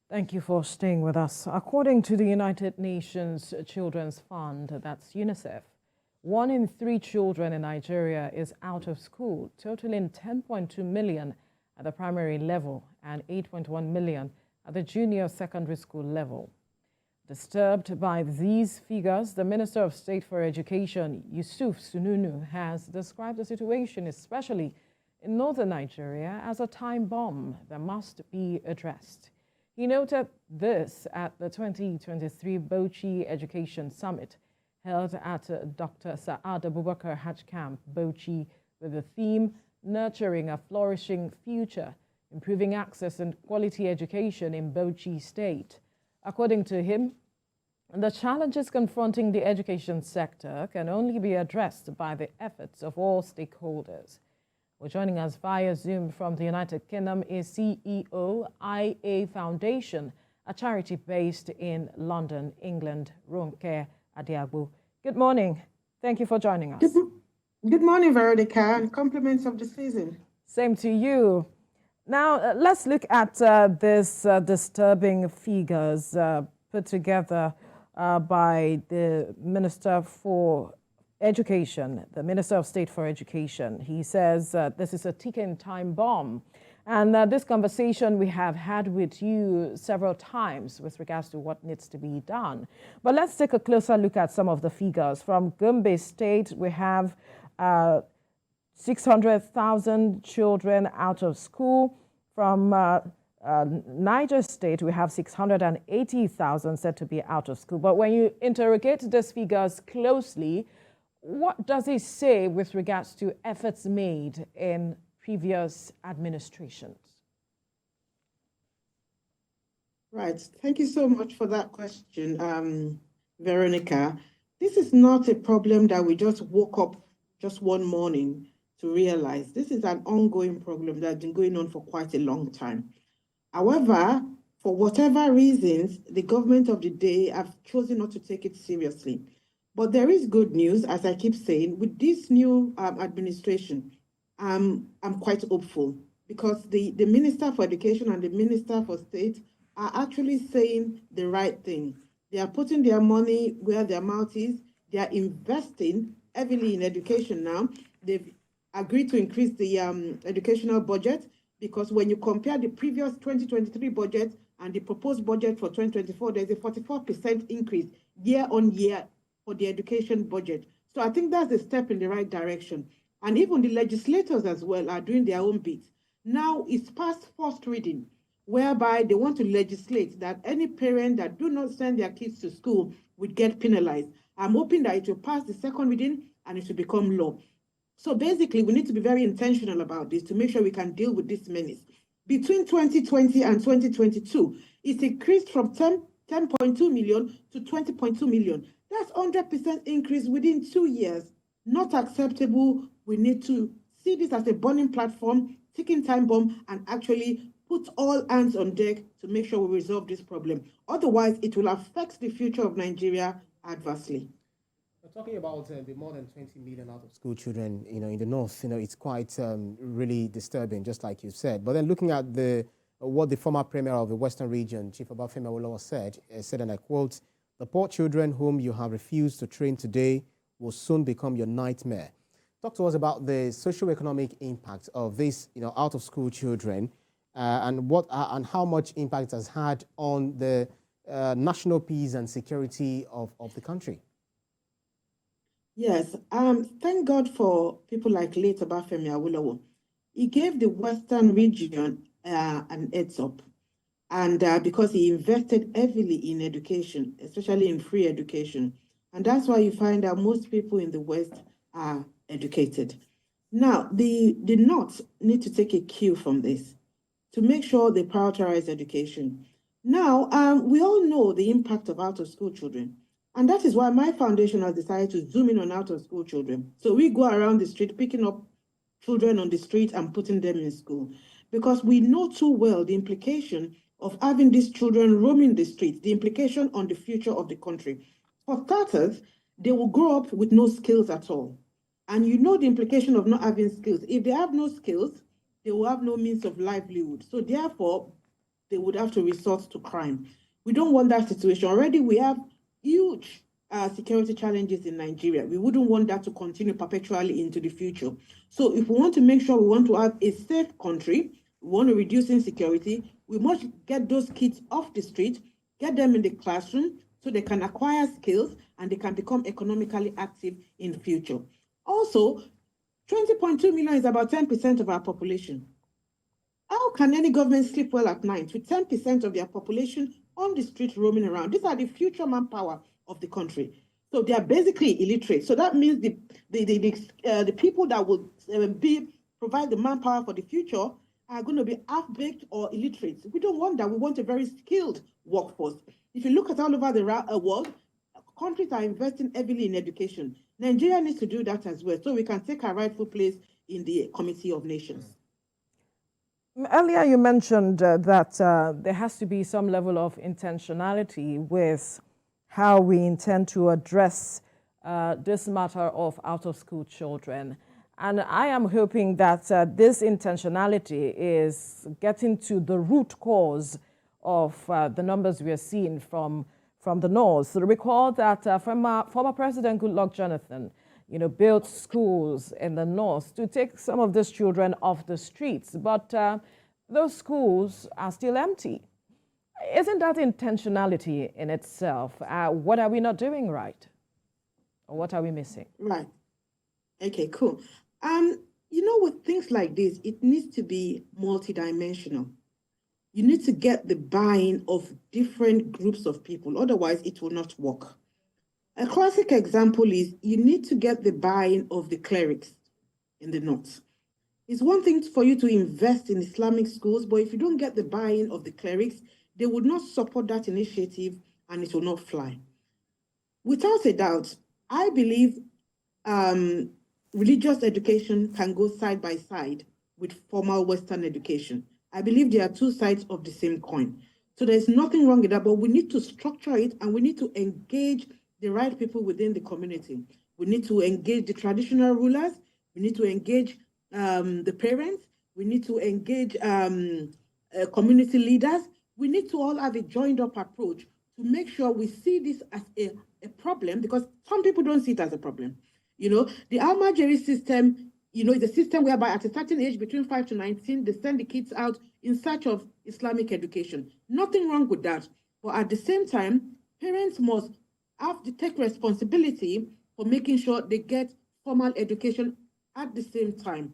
Thank you for staying with us. According to the United Nations Children's Fund, that's UNICEF, 1 in 3 children in Nigeria is out of school, totaling 10.2 million at the primary level and 8.1 million at the junior secondary school level. Disturbed by these figures, the Minister of State for Education, Yusuf Sununu, has described the situation, especially in northern Nigeria, as a time bomb that must be addressed. He noted this at the 2023 Bauchi Education Summit held at Dr. Saad Abubakar Hajj Camp, Bauchi, with the theme Nurturing a Flourishing Future, Improving Access and Quality Education in Bauchi State. According to him, the challenges confronting the education sector can only be addressed by the efforts of all stakeholders. Well, joining us via Zoom from the United Kingdom is CEO, IA Foundation, a charity based in London, England, Ronke Adiagbo. Good morning. Thank you for joining us. Good morning, Veronica, and compliments of the season. Same to you. Now, let's look at this disturbing figures put together by the Minister for Education, the Minister of State for Education. He says this is a ticking time bomb. And this conversation we have had with you several times with regards to what needs to be done. But let's take a closer look at some of the figures. From Gombe State, we have 600,000 children out of school. From Niger State, we have 680,000 said to be out of school. But when you interrogate these figures closely, what does it say with regards to efforts made in previous administrations? Right. Thank you so much for that question, Veronica. This is not a problem that we just woke up just one morning to realize. This is an ongoing problem that's been going on for quite a long time. However, for whatever reasons, the government of the day have chosen not to take it seriously. But there is good news, as I keep saying, with this new administration. I'm quite hopeful because the Minister for Education and the Minister for State are actually saying the right thing. They are putting their money where their mouth is. They are investing heavily in education now. They've agreed to increase the educational budget because when you compare the previous 2023 budget and the proposed budget for 2024, there's a 44% increase year on year for the education budget. So I think that's a step in the right direction. And even the legislators as well are doing their own bit. Now it's past first reading, whereby they want to legislate that any parent that do not send their kids to school would get penalized. I'm hoping that it will pass the second reading and it will become law. So basically, we need to be very intentional about this to make sure we can deal with this menace. Between 2020 and 2022, it's increased from 10.2 million to 20.2 million. That's 100% increase within 2 years. Not acceptable. We need to see this as a burning platform, ticking time bomb, and actually put all hands on deck to make sure we resolve this problem. Otherwise, it will affect the future of Nigeria adversely. We're talking about the more than 20 million out of school children, in the north. It's quite really disturbing, just like you said. But then looking at what the former premier of the Western region, Chief Abubakar Awolowo said, and I quote, "The poor children whom you have refused to train today will soon become your nightmare." Talk to us about the socio-economic impact of these, out-of-school children, and how much impact it has had on the national peace and security of the country. Yes, thank God for people like late Obafemi Awolowo. He gave the Western region an heads up, and because he invested heavily in education, especially in free education. And that's why you find that most people in the West are educated. Now, the North need to take a cue from this to make sure they prioritize education. Now, we all know the impact of out-of-school children. And that is why my foundation has decided to zoom in on out-of-school children. So we go around the street, picking up children on the street and putting them in school. Because we know too well the implication of having these children roaming the streets, the implication on the future of the country. For starters, they will grow up with no skills at all. And you know the implication of not having skills. If they have no skills, they will have no means of livelihood. So therefore, they would have to resort to crime. We don't want that situation. Already we have huge security challenges in Nigeria. We wouldn't want that to continue perpetually into the future. So if we want to make sure we want to have a safe country, we want to reduce insecurity, we must get those kids off the street, get them in the classroom so they can acquire skills and they can become economically active in the future. Also, 20.2 million is about 10% of our population. How can any government sleep well at night with 10% of their population on the street roaming around? These are the future manpower of the country. So they are basically illiterate. So that means the people that will provide the manpower for the future are going to be half-baked or illiterate. We don't want that. We want a very skilled workforce. If you look at all over the world, countries are investing heavily in education. Nigeria needs to do that as well, so we can take our rightful place in the Committee of Nations. Earlier, you mentioned that there has to be some level of intentionality with how we intend to address this matter of out-of-school children. And I am hoping that this intentionality is getting to the root cause of the numbers we are seeing from the north. So recall that former President Goodluck Jonathan, built schools in the north to take some of these children off the streets, but those schools are still empty. Isn't that intentionality in itself? What are we not doing right? Or what are we missing? Right. Okay, cool. With things like this, it needs to be multidimensional. You need to get the buy-in of different groups of people, otherwise it will not work. A classic example is you need to get the buy-in of the clerics in the north. It's one thing for you to invest in Islamic schools, but if you don't get the buy-in of the clerics, they would not support that initiative and it will not fly. Without a doubt, I believe religious education can go side by side with formal Western education. I believe there are two sides of the same coin. So there's nothing wrong with that, but we need to structure it and we need to engage the right people within the community. We need to engage the traditional rulers. We need to engage the parents. We need to engage community leaders. We need to all have a joined up approach to make sure we see this as a problem, because some people don't see it as a problem. The Almajiri system, is a system whereby at a certain age, between 5 to 19, they send the kids out in search of Islamic education. Nothing wrong with that. But at the same time, parents must have to take responsibility for making sure they get formal education at the same time.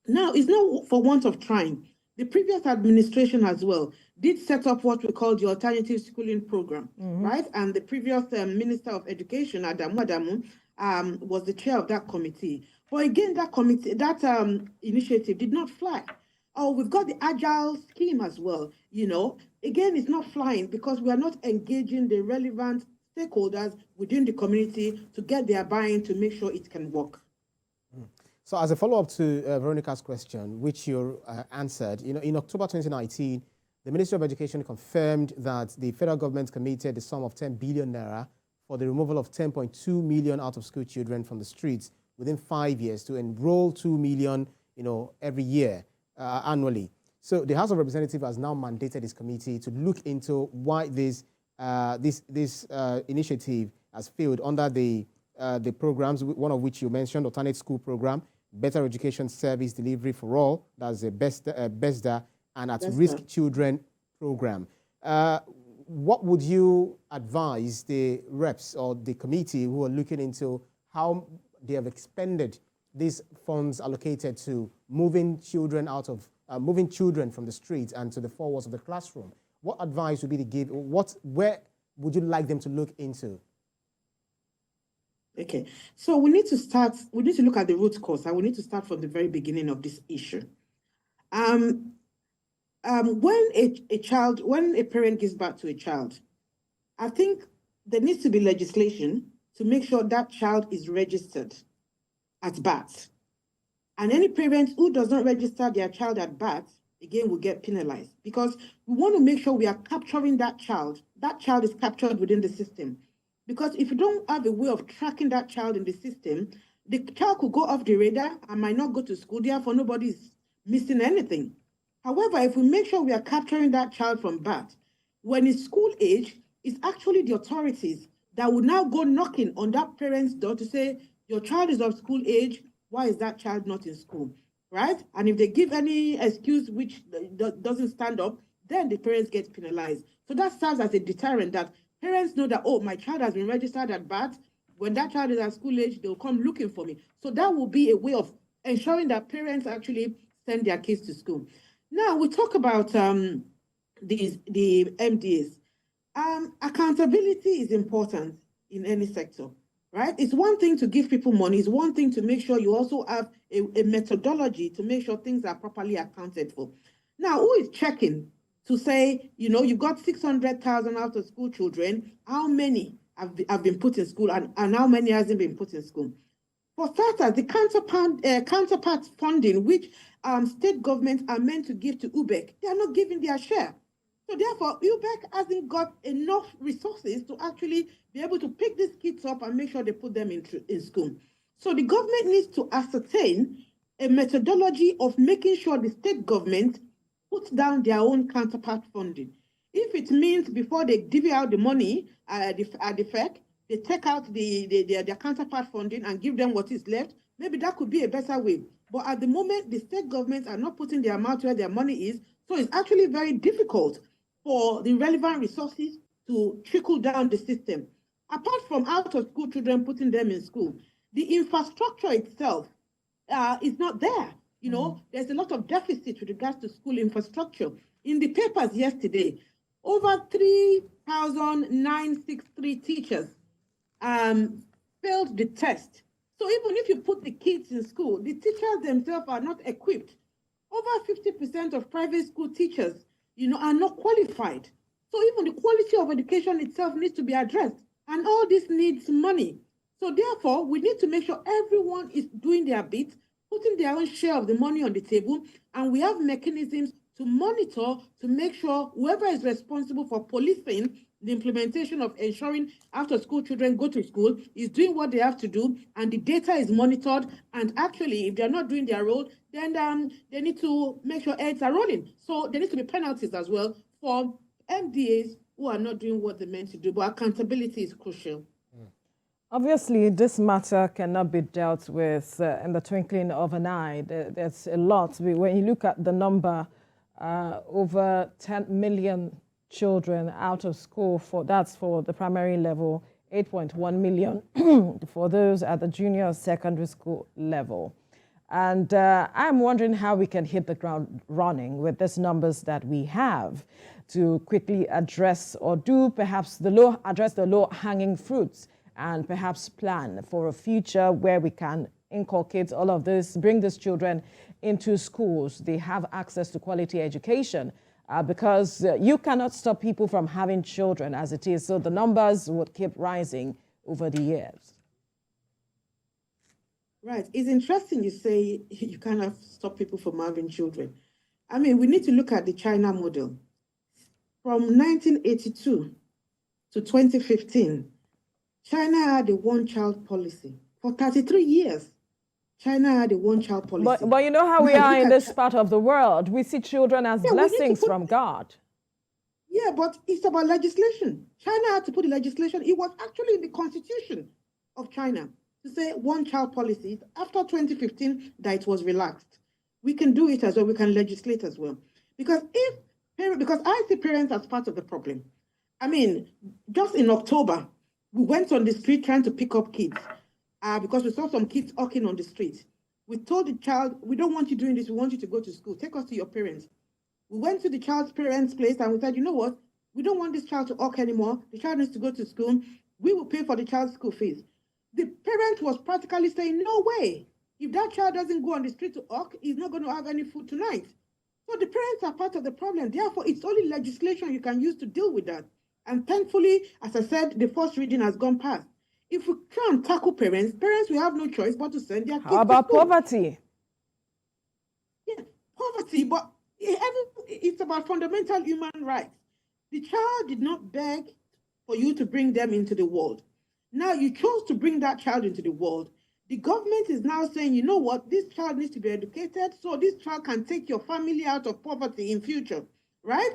Now, it's not for want of trying. The previous administration as well did set up what we call the alternative schooling program, right? And the previous Minister of Education, Adamu, was the chair of that committee. But again, that initiative did not fly. Oh, we've got the agile scheme as well. Again, it's not flying because we are not engaging the relevant stakeholders within the community to get their buy-in to make sure it can work. So as a follow-up to Veronica's question, which you answered, in October 2019, the Ministry of Education confirmed that the federal government committed the sum of 10 billion naira for the removal of 10.2 million out-of-school children from the streets within 5 years to enroll 2 million, every year, annually. So the House of Representatives has now mandated this committee to look into why this initiative has failed under the programs, one of which you mentioned, alternate school program, better education service delivery for all, that's the BESDA, and at-risk children program. What would you advise the reps or the committee who are looking into how they have expended these funds allocated to moving children from the streets and to the four walls of the classroom? What advice would be to give? Where would you like them to look into? Okay, so we need to look at the root cause, and we need to start from the very beginning of this issue. When a parent gives birth to a child, I think there needs to be legislation to make sure that child is registered at birth. And any parent who does not register their child at birth, again, will get penalized, because we want to make sure we are capturing that child. That child is captured within the system. Because if you don't have a way of tracking that child in the system, the child could go off the radar and might not go to school, therefore nobody is missing anything. However, if we make sure we are capturing that child from birth, when it's school age, it's actually the authorities that will now go knocking on that parent's door to say, your child is of school age, why is that child not in school, right? And if they give any excuse which doesn't stand up, then the parents get penalized. So that serves as a deterrent that parents know that, oh, my child has been registered at birth. When that child is at school age, they'll come looking for me. So that will be a way of ensuring that parents actually send their kids to school. Now, we talk about the MDAs. Accountability is important in any sector, right? It's one thing to give people money. It's one thing to make sure you also have a methodology to make sure things are properly accounted for. Now, who is checking to say, you've got 600,000 out of school children, how many have been put in school and how many hasn't been put in school? For starters, the counterpart funding, which state governments are meant to give to UBEC, they are not giving their share. So therefore, UBEC hasn't got enough resources to actually be able to pick these kids up and make sure they put them in school. So the government needs to ascertain a methodology of making sure the state government puts down their own counterpart funding. If it means before they divvy out the money at the FEC, they take out their counterpart funding and give them what is left, maybe that could be a better way. But at the moment, the state governments are not putting their mouth where their money is, so it's actually very difficult for the relevant resources to trickle down the system. Apart from out-of-school children putting them in school, the infrastructure itself is not there. There's a lot of deficit with regards to school infrastructure. In the papers yesterday, over 3,963 teachers failed the test. So even if you put the kids in school, the teachers themselves are not equipped. Over 50% of private school teachers, are not qualified. So even the quality of education itself needs to be addressed. And all this needs money. So therefore, we need to make sure everyone is doing their bit, putting their own share of the money on the table, and we have mechanisms to monitor, to make sure whoever is responsible for policing the implementation of ensuring after-school children go to school is doing what they have to do, and the data is monitored. And actually, if they're not doing their role, then they need to make sure heads are rolling. So there needs to be penalties as well for MDAs who are not doing what they're meant to do. But accountability is crucial. Obviously, this matter cannot be dealt with in the twinkling of an eye. There's a lot. When you look at the number, over 10 million children out of school, that's for the primary level, 8.1 million for those at the junior secondary school level. And I'm wondering how we can hit the ground running with these numbers that we have to quickly address or address the low-hanging fruits, and perhaps plan for a future where we can inculcate all of this, bring these children into schools. They have access to quality education because you cannot stop people from having children as it is. So the numbers would keep rising over the years. Right. It's interesting you say you cannot stop people from having children. I mean, we need to look at the China model. From 1982 to 2015, China had a one-child policy. For 33 years, China had a one-child policy. But you know how we are in this part of the world. We see children as blessings from God. Yeah, but it's about legislation. China had to put the legislation. It was actually in the constitution of China to say one-child policy. After 2015, that it was relaxed. We can do it as well. We can legislate as well. Because I see parents as part of the problem. I mean, just in October, we went on the street trying to pick up kids because we saw some kids hawking on the street. We told the child, we don't want you doing this. We want you to go to school. Take us to your parents. We went to the child's parents' place and we said, you know what? We don't want this child to hawk anymore. The child needs to go to school. We will pay for the child's school fees. The parent was practically saying, no way. If that child doesn't go on the street to hawk, he's not going to have any food tonight. So the parents are part of the problem. Therefore, it's only legislation you can use to deal with that. And thankfully, as I said, the first reading has gone past. If we can't tackle parents will have no choice but to send their kids to school. How about poverty? Yeah, poverty, but it's about fundamental human rights. The child did not beg for you to bring them into the world. Now you chose to bring that child into the world. The government is now saying, you know what, this child needs to be educated so this child can take your family out of poverty in future, right?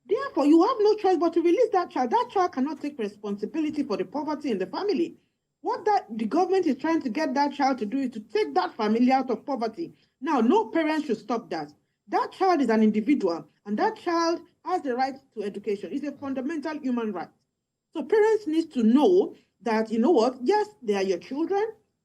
Therefore, you have no choice but to release that child. That child cannot take responsibility for the poverty in the family. What the government is trying to get that child to do is to take that family out of poverty. Now, no parent should stop that. That child is an individual, and that child has the right to education. It's a fundamental human right. So parents need to know that, you know what, yes, they are your children,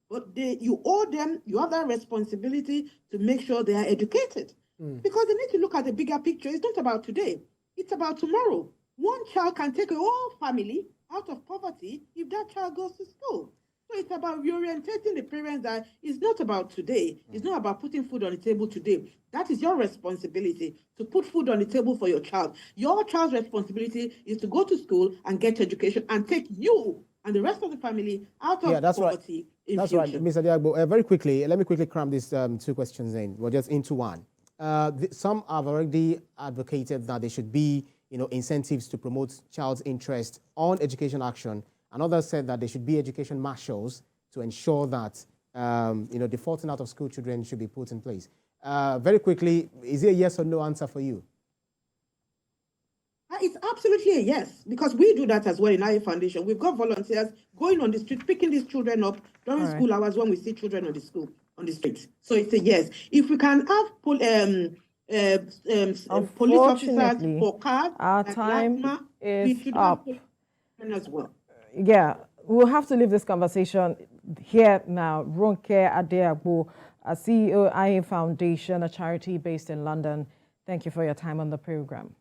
but you owe them, you have that responsibility to make sure they are educated. Because they need to look at the bigger picture. It's not about today, it's about tomorrow. One child can take a whole family out of poverty if that child goes to school. So it's about reorientating the parents that it's not about today. It's not about putting food on the table today. That is your responsibility to put food on the table for your child. Your child's responsibility is to go to school and get education and take you and the rest of the family out of poverty in That's future. right, Mr. Diagbo. Very quickly, let me quickly cram these two questions in. We're just into one. Some have already advocated that there should be, incentives to promote child's interest on education action. And others said that there should be education marshals to ensure that, the 14 out of school children should be put in place. Very quickly, is it a yes or no answer for you? It's absolutely a yes, because we do that as well in our foundation. We've got volunteers going on the street, picking these children up during school hours when we see children on the street. So it's a yes. If we can have police officers for cars, our time is up. As well. Yeah, we'll have to leave this conversation here now. Ronke Adeagbo, a CEO, IA Foundation, a charity based in London. Thank you for your time on the program.